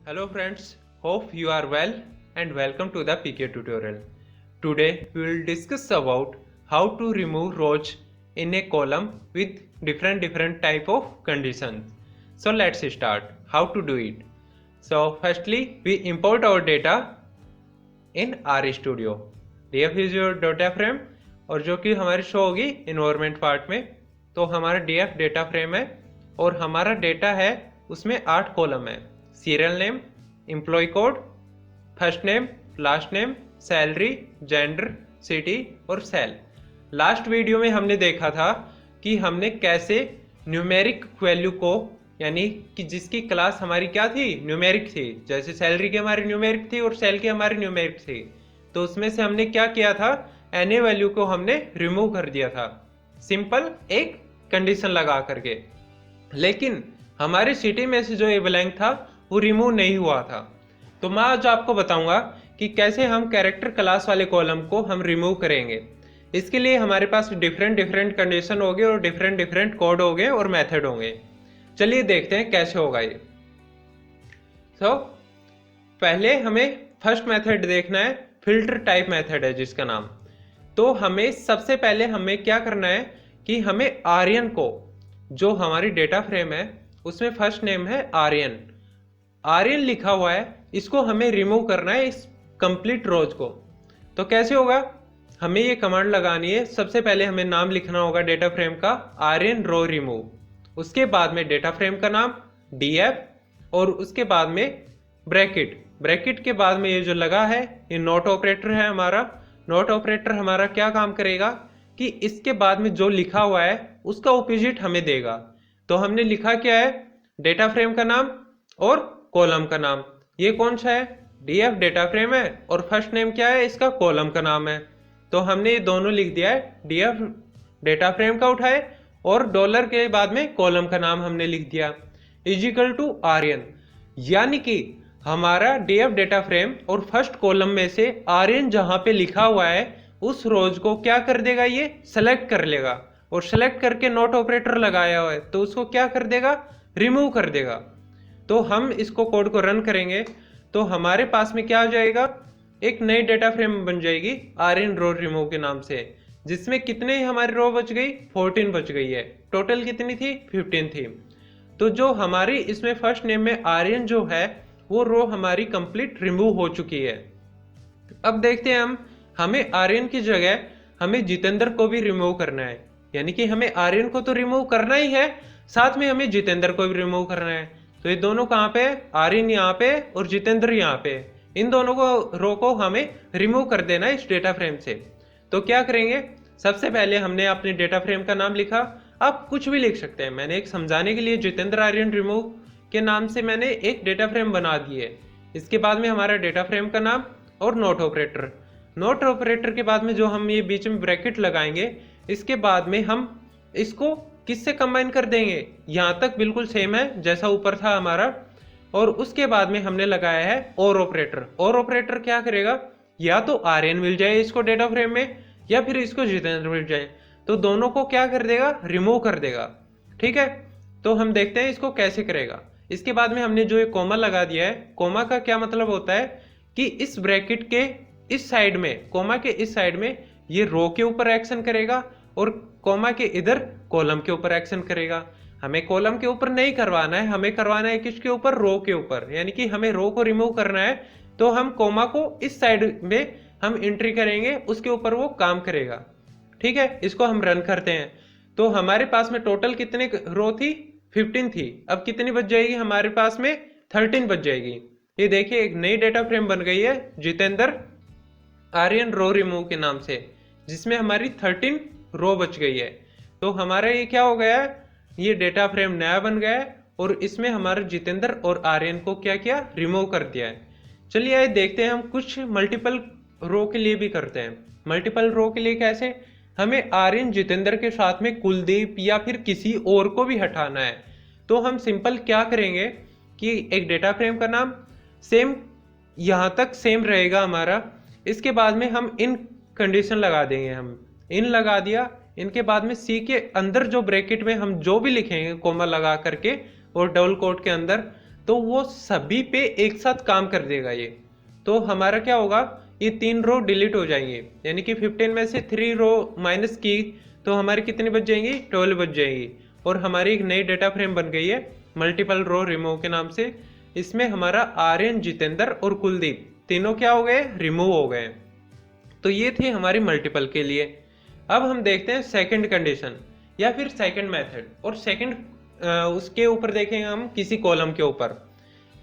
Hello friends, hope you are well and welcome to the PK tutorial. Today we will discuss about how to remove rows in a column with different type of conditions. So let's start how to do it. So firstly we import our data in RStudio. df is your data frame और जो कि हमारी show होगी environment part में। तो हमारा df data frame है और हमारा डेटा है उसमें 8 कॉलम है। Serial name, employ code, first name, last name, salary, gender, city और सेल। लास्ट वीडियो में हमने देखा था कि हमने कैसे न्यूमेरिक वैल्यू को, यानी कि जिसकी क्लास हमारी क्या थी, न्यूमेरिक थी, जैसे सैलरी की हमारी न्यूमेरिक थी और सेल की हमारी न्यूमेरिक थी, तो उसमें से हमने क्या किया था, एनए वैल्यू को हमने रिमूव कर दिया था सिंपल एक कंडीशन लगा करके। लेकिन हमारी सिटी में से जो ये ब्लैंक था वो रिमूव नहीं हुआ था। तो मैं आज आपको बताऊंगा कि कैसे हम कैरेक्टर क्लास वाले कॉलम को हम रिमूव करेंगे। इसके लिए हमारे पास डिफरेंट कंडीशन होंगे और डिफरेंट कोड होंगे और मेथड होंगे। चलिए देखते हैं कैसे होगा ये। पहले हमें फर्स्ट मेथड देखना है, फिल्टर टाइप मेथड है जिसका नाम। तो हमें सबसे पहले हमें क्या करना है कि हमें आर्यन को, जो हमारी डेटा फ्रेम है उसमें फर्स्ट नेम है आर्यन, आर्यन लिखा हुआ है, इसको हमें रिमूव करना है इस कंप्लीट रोज को। तो कैसे होगा, हमें ये कमांड लगानी है। सबसे पहले हमें नाम लिखना होगा डेटा फ्रेम का, आर्यन रो रिमूव, उसके बाद में डेटा फ्रेम का नाम df और उसके बाद में ब्रैकेट के बाद में ये जो लगा है ये नॉट ऑपरेटर है हमारा। नॉट ऑपरेटर हमारा क्या काम करेगा कि इसके बाद में जो लिखा हुआ है उसका ऑपोजिट हमें देगा। तो हमने लिखा क्या है, डेटा फ्रेम का नाम और कॉलम का नाम। ये कौन सा है, df डेटा फ्रेम है और फर्स्ट नेम क्या है, इसका कॉलम का नाम है। तो हमने ये दोनों लिख दिया है, df डेटा फ्रेम का उठाए और डॉलर के बाद में कॉलम का नाम हमने लिख दिया इजिकल टू आर्यन। यानी कि हमारा df डेटा फ्रेम और फर्स्ट कॉलम में से आर्यन जहां पे लिखा हुआ है उस रोज को क्या कर देगा, ये सेलेक्ट कर लेगा और सेलेक्ट करके नॉट ऑपरेटर लगाया हुआ है तो उसको क्या कर देगा, रिमूव कर देगा। तो हम इसको कोड को रन करेंगे तो हमारे पास में क्या आ जाएगा, एक नई डेटा फ्रेम बन जाएगी आर्यन रो रिमूव के नाम से, जिसमें कितने हमारी रो बच गई, 14 बच गई है। टोटल कितनी थी, 15 थी। तो जो हमारी इसमें फर्स्ट नेम में आर्यन जो है वो रो हमारी कंप्लीट रिमूव हो चुकी है। अब देखते हैं हमें आर्यन की जगह हमें जितेंद्र को भी रिमूव करना है। यानी कि हमें आर्यन को तो रिमूव करना ही है, साथ में हमें जितेंद्र को भी रिमूव करना है। तो ये दोनों कहाँ पे, आर्यन यहाँ पे और जितेंद्र यहाँ पे, इन दोनों को रो को हमें रिमूव कर देना है इस डेटा फ्रेम से। तो क्या करेंगे, सबसे पहले हमने अपने डेटा फ्रेम का नाम लिखा। आप कुछ भी लिख सकते हैं, मैंने एक समझाने के लिए जितेंद्र आर्यन रिमूव के नाम से मैंने एक डेटा फ्रेम बना दी है। इसके बाद में हमारा डेटा फ्रेम का नाम और नॉट ऑपरेटर। नॉट ऑपरेटर के बाद में जो हम ये बीच में ब्रैकेट लगाएंगे, इसके बाद में हम इसको किससे कंबाइन कर देंगे, यहाँ तक बिल्कुल सेम है जैसा ऊपर था हमारा। और उसके बाद में हमने लगाया है और ऑपरेटर। और ऑपरेटर क्या करेगा, या तो आर्यन मिल जाए इसको डेटा फ्रेम में या फिर इसको जितेंद्र मिल जाए, तो दोनों को क्या कर देगा, रिमूव कर देगा। ठीक है, तो हम देखते हैं इसको कैसे करेगा। इसके बाद में हमने जो एक कोमा लगा दिया है, कोमा का क्या मतलब होता है कि इस ब्रैकेट के इस साइड में, कोमा के इस साइड में ये रो के ऊपर एक्शन करेगा और कोमा के इधर कॉलम के ऊपर एक्शन करेगा। हमें कॉलम के ऊपर नहीं करवाना है, हमें करवाना है किसके ऊपर, रो के ऊपर। यानी कि हमें रो को रिमूव करना है तो हम कोमा को इस साइड में हम एंट्री करेंगे, उसके ऊपर वो काम करेगा। ठीक है, इसको हम रन करते हैं। तो हमारे पास में टोटल कितने रो थी, 15 थी। अब कितनी बच जाएगी हमारे पास में, 13 बच जाएगी। ये देखिए एक नई डेटा फ्रेम बन गई है जितेंद्र आर्यन रो रिमूव के नाम से, जिसमें हमारी 13 रो बच गई है। तो हमारा ये क्या हो गया है, ये डेटा फ्रेम नया बन गया है और इसमें हमारे जितेंद्र और आर्यन को क्या किया, रिमूव कर दिया है। चलिए आइए देखते हैं हम कुछ मल्टीपल रो के लिए भी करते हैं। मल्टीपल रो के लिए कैसे, हमें आर्यन जितेंद्र के साथ में कुलदीप या फिर किसी और को भी हटाना है। तो हम सिंपल क्या करेंगे कि एक डेटा फ्रेम का नाम सेम यहाँ तक सेम रहेगा हमारा। इसके बाद में हम इन कंडीशन लगा देंगे, हम इन लगा दिया। इनके बाद में सी के अंदर जो ब्रैकेट में हम जो भी लिखेंगे कोमा लगा करके और डबल कोट के अंदर, तो वो सभी पे एक साथ काम कर देगा ये। तो हमारा क्या होगा, ये 3 रो डिलीट हो जाएंगे, यानी कि 15 में से 3 रो माइनस की तो हमारी कितनी बच जाएंगी, 12 बच जाएंगी। और हमारी एक नई डेटा फ्रेम बन गई है मल्टीपल रो रिमूव के नाम से। इसमें हमारा आर्यन, जितेंद्र और कुलदीप तीनों क्या हो गए, रिमूव हो गए। तो ये थी हमारी मल्टीपल के लिए। अब हम देखते हैं सेकंड कंडीशन या फिर सेकंड मेथड, और सेकंड उसके ऊपर देखेंगे हम किसी कॉलम के ऊपर।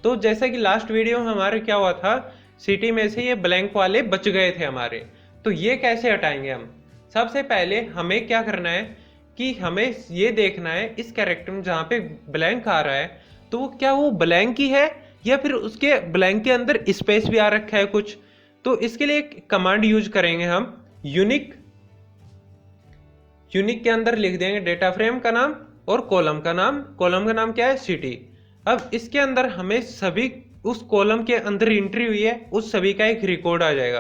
तो जैसा कि लास्ट वीडियो में हमारे क्या हुआ था, सिटी में से ये ब्लैंक वाले बच गए थे हमारे, तो ये कैसे हटाएंगे हम। सबसे पहले हमें क्या करना है कि हमें ये देखना है इस कैरेक्टर में जहाँ पे ब्लैंक आ रहा है, तो क्या वो ब्लैंक ही है या फिर उसके ब्लैंक के अंदर स्पेस भी आ रखा है कुछ। तो इसके लिए एक कमांड यूज करेंगे हम, यूनिक के अंदर लिख देंगे डेटा फ्रेम का नाम और कॉलम का नाम। कॉलम का नाम क्या है, सिटी। अब इसके अंदर हमें सभी उस कॉलम के अंदर एंट्री हुई है उस सभी का एक रिकॉर्ड आ जाएगा।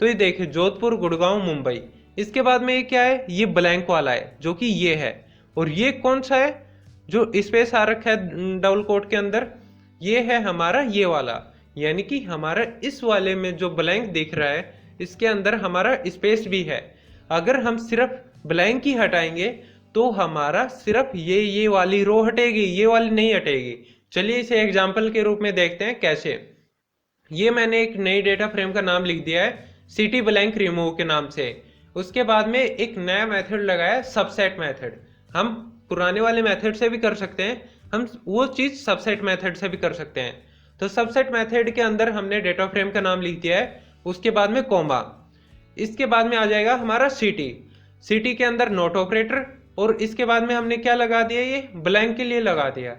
तो ये देखिए, जोधपुर, गुड़गांव, मुंबई। इसके बाद में ये क्या है, ये ब्लैंक वाला है जो कि ये है। और ये कौन सा है जो स्पेस आ रखा है डबल कोट के अंदर, ये है हमारा ये वाला। यानी कि हमारा इस वाले में जो ब्लैंक दिख रहा है इसके अंदर हमारा स्पेस भी है। अगर हम सिर्फ ब्लैंक ही हटाएंगे तो हमारा सिर्फ ये वाली रो हटेगी, ये वाली नहीं हटेगी। चलिए इसे एग्जाम्पल के रूप में देखते हैं कैसे। ये मैंने एक नई डेटा फ्रेम का नाम लिख दिया है सिटी ब्लैंक रिमूव के नाम से। उसके बाद में एक नया मेथड लगाया सबसेट मेथड। हम पुराने वाले मेथड से भी कर सकते हैं, हम वो चीज सबसेट मेथड से भी कर सकते हैं। तो सबसेट मेथड के अंदर हमने डेटा फ्रेम का नाम लिख दिया है, उसके बाद में कॉमा, इसके बाद में आ जाएगा हमारा सिटी। सिटी के अंदर नोट ऑपरेटर, और इसके बाद में हमने क्या लगा दिया, ये ब्लैंक के लिए लगा दिया।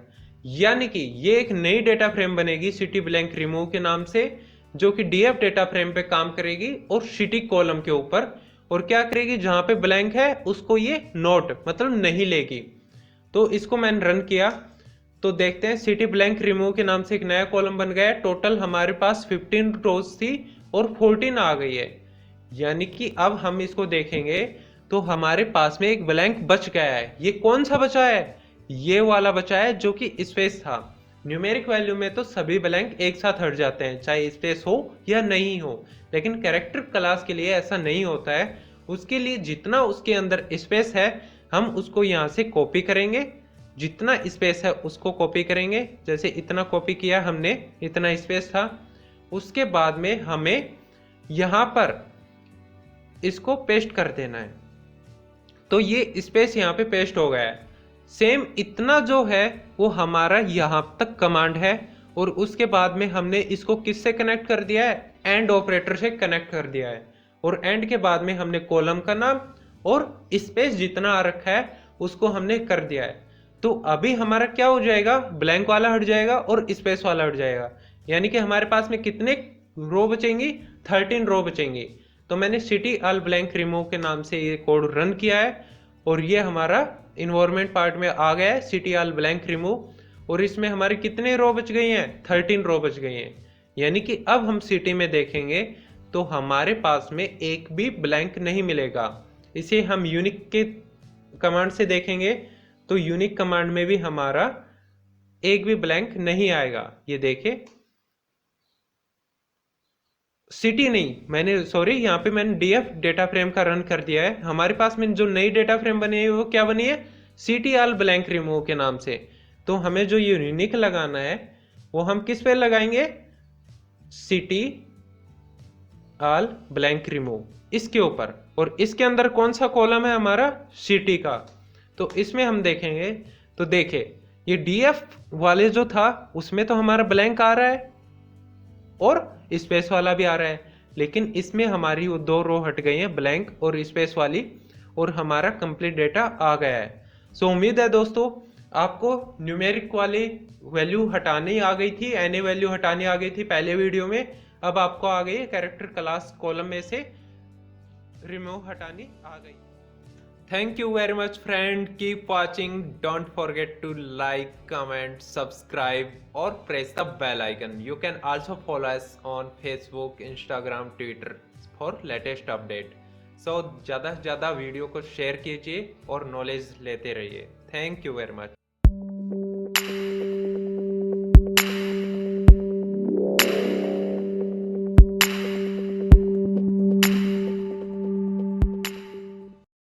यानी कि ये एक नई डेटा फ्रेम बनेगी सिटी ब्लैंक रिमूव के नाम से, जो कि डीएफ डेटा फ्रेम पे काम करेगी और सिटी कॉलम के ऊपर। और क्या करेगी, जहां पे ब्लैंक है उसको ये नोट मतलब नहीं लेगी। तो इसको मैंने रन किया तो देखते हैं सिटी ब्लैंक रिमूव के नाम से एक नया कॉलम बन गया है। टोटल हमारे पास 15 रोज थी और 14 आ गई है। यानी कि अब हम इसको देखेंगे तो हमारे पास में एक ब्लैंक बच गया है। ये कौन सा बचा है, ये वाला बचा है जो कि स्पेस था। न्यूमेरिक वैल्यू में तो सभी ब्लैंक एक साथ हट जाते हैं चाहे स्पेस हो या नहीं हो, लेकिन कैरेक्टर क्लास के लिए ऐसा नहीं होता है। उसके लिए जितना उसके अंदर स्पेस है हम उसको यहाँ से कॉपी करेंगे, जितना स्पेस है उसको कॉपी करेंगे। जैसे इतना कॉपी किया हमने, इतना स्पेस था। उसके बाद में हमें यहाँ पर इसको पेस्ट कर देना है। तो ये स्पेस यहाँ पे पेस्ट हो गया है। सेम इतना जो है वो हमारा यहाँ तक कमांड है। और उसके बाद में हमने इसको किससे कनेक्ट कर दिया है, एंड ऑपरेटर से कनेक्ट कर दिया है। और एंड के बाद में हमने कॉलम का नाम और स्पेस जितना आ रखा है उसको हमने कर दिया है। तो अभी हमारा क्या हो जाएगा, ब्लैंक वाला हट जाएगा और स्पेस वाला हट जाएगा। यानी कि हमारे पास में कितने रो बचेंगी, 13 रो बचेंगी। तो मैंने सिटी ऑल ब्लैंक रिमूव के नाम से ये कोड रन किया है और ये हमारा इन्वायरमेंट पार्ट में आ गया है सिटी ऑल ब्लैंक रिमूव। और इसमें हमारे कितने रो बच गई हैं, 13 रो बच गई हैं। यानी कि अब हम सिटी में देखेंगे तो हमारे पास में एक भी ब्लैंक नहीं मिलेगा। इसे हम यूनिक के कमांड से देखेंगे तो यूनिक कमांड में भी हमारा एक भी ब्लैंक नहीं आएगा। ये देखे, सिटी नहीं, मैंने सॉरी यहाँ पे मैंने डीएफ डेटा फ्रेम का रन कर दिया है। हमारे पास में जो नई डेटा फ्रेम बनी है वो क्या बनी है, सिटी ऑल ब्लैंक रिमूव के नाम से। तो हमें जो यूनिक लगाना है वो हम किस पे लगाएंगे, सिटी ऑल ब्लैंक रिमूव, इसके ऊपर। और इसके अंदर कौन सा कॉलम है हमारा, सिटी का। तो इसमें हम देखेंगे तो देखे ये डीएफ वाले जो था उसमें तो हमारा ब्लैंक आ रहा है और स्पेस वाला भी आ रहा है, लेकिन इसमें हमारी वो 2 रो हट गई हैं, ब्लैंक और स्पेस वाली, और हमारा कंप्लीट डेटा आ गया है। सो उम्मीद है दोस्तों आपको न्यूमेरिक वाली वैल्यू हटानी आ गई थी, एनए वैल्यू हटानी आ गई थी पहले वीडियो में। अब आपको आ गई है कैरेक्टर क्लास कॉलम में से रिमूव हटानी आ गई। Thank you very much friend, keep watching, don't forget to like, comment, subscribe or press the bell icon. You can also follow us on Facebook, Instagram, Twitter for latest update. So ज़्यादा से ज़्यादा video को share कीजिए और knowledge लेते रहिए। Thank you very much.